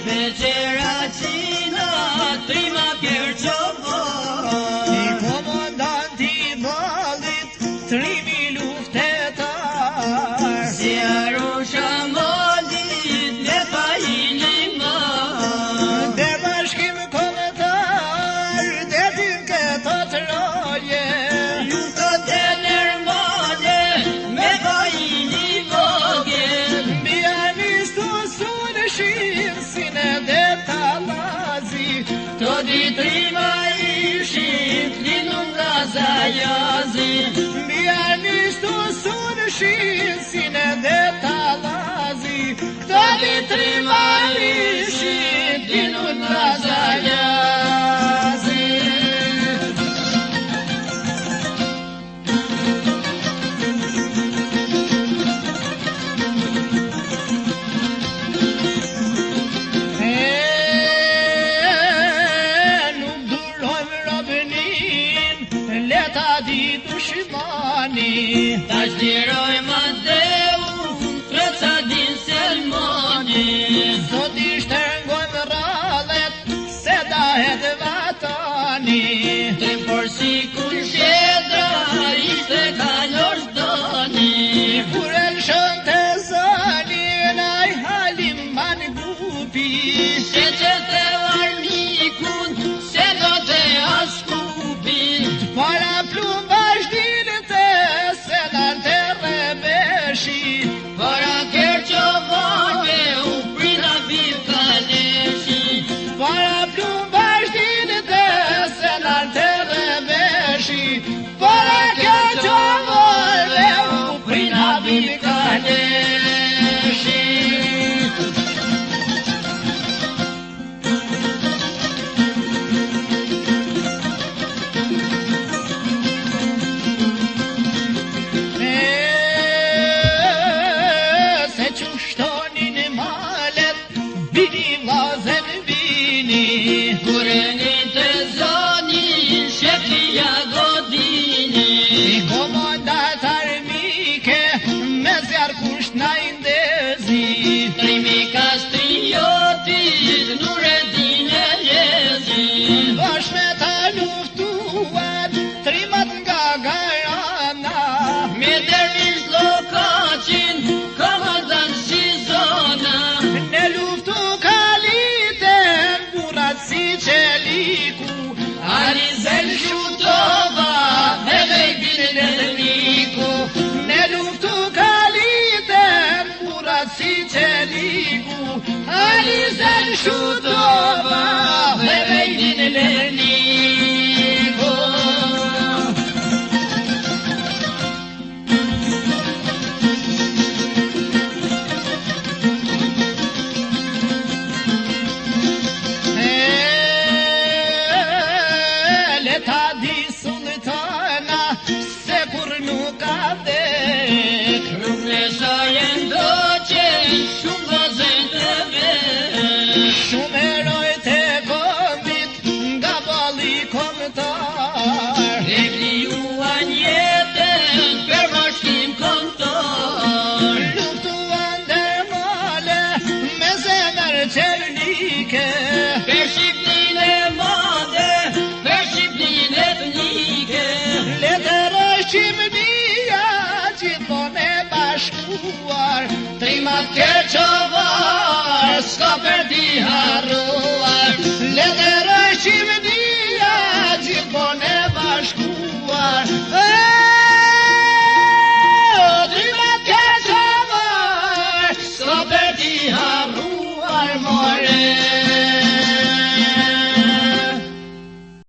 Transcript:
Beceracina, trima Kerçovar. I komandanti mallit, trimi luftetar. Si Arusha Malit, me Pajinimar. Dhe bashkim kombëtar, detin këto të roje. Lufta të nërmale, me Pajinimogel. Bianistu sunë shimësine dhe talazi. To ditrima ishin, linun nga zajazi. Bianistu sunë shimësine dhe talazi. Këto Ditrima ishin, linun nga zajazi. Nuk durojmë robënin, leta di dushmani. Tash diroj Madeun, treca din Selmani. Sot ishte ngojmë rallet, se dahet vatani. Trim por si kur shedra, ishte kalor zdoni. Kur e lëshon të zonin, aj halim man gupi. Se që të armikun, se do të askupin. Para plum vazhdinit e se nën të rebeshi. Para Kerçovarve, u prina viv kaleshi. Para plum vazhdinit e se nën të rebeshi. Para Kerçovarve, u prina viv kaleshi. Se që shtonin malet, bini vlazen bini. Kureni të zonin, shefia godini. I komandat armike, me zjarë kusht na indezi. Trimi Kastriotit, Nureddin e Lezin. Bash me ta luftuan, trimat nga Garana. Me dervish Lokacin, komandant si zona. Ne luftu kaliten, burat si qeliku. Arizel Shutova, me vejbin e Niku. Ne luftu kaliten, burat si qeliku. Alizen Shutova, Me vejbin e Niku. Leta di sultana, se kur nuk ka vdek. Rruglesajen do qenë, shumë vazën të vetë. Shumë heroj të kombit, nga balli kombëtar. E vliuan jetën, për bashkim kontor. Luftuan ndërmale, me zemër qernike. Për Shqipnin e madhe, për Shqipnin etnike. Letërë shqipnia, gjithmon e bashkuar. Trimat Kerçovar, s'ka për t'i harruar.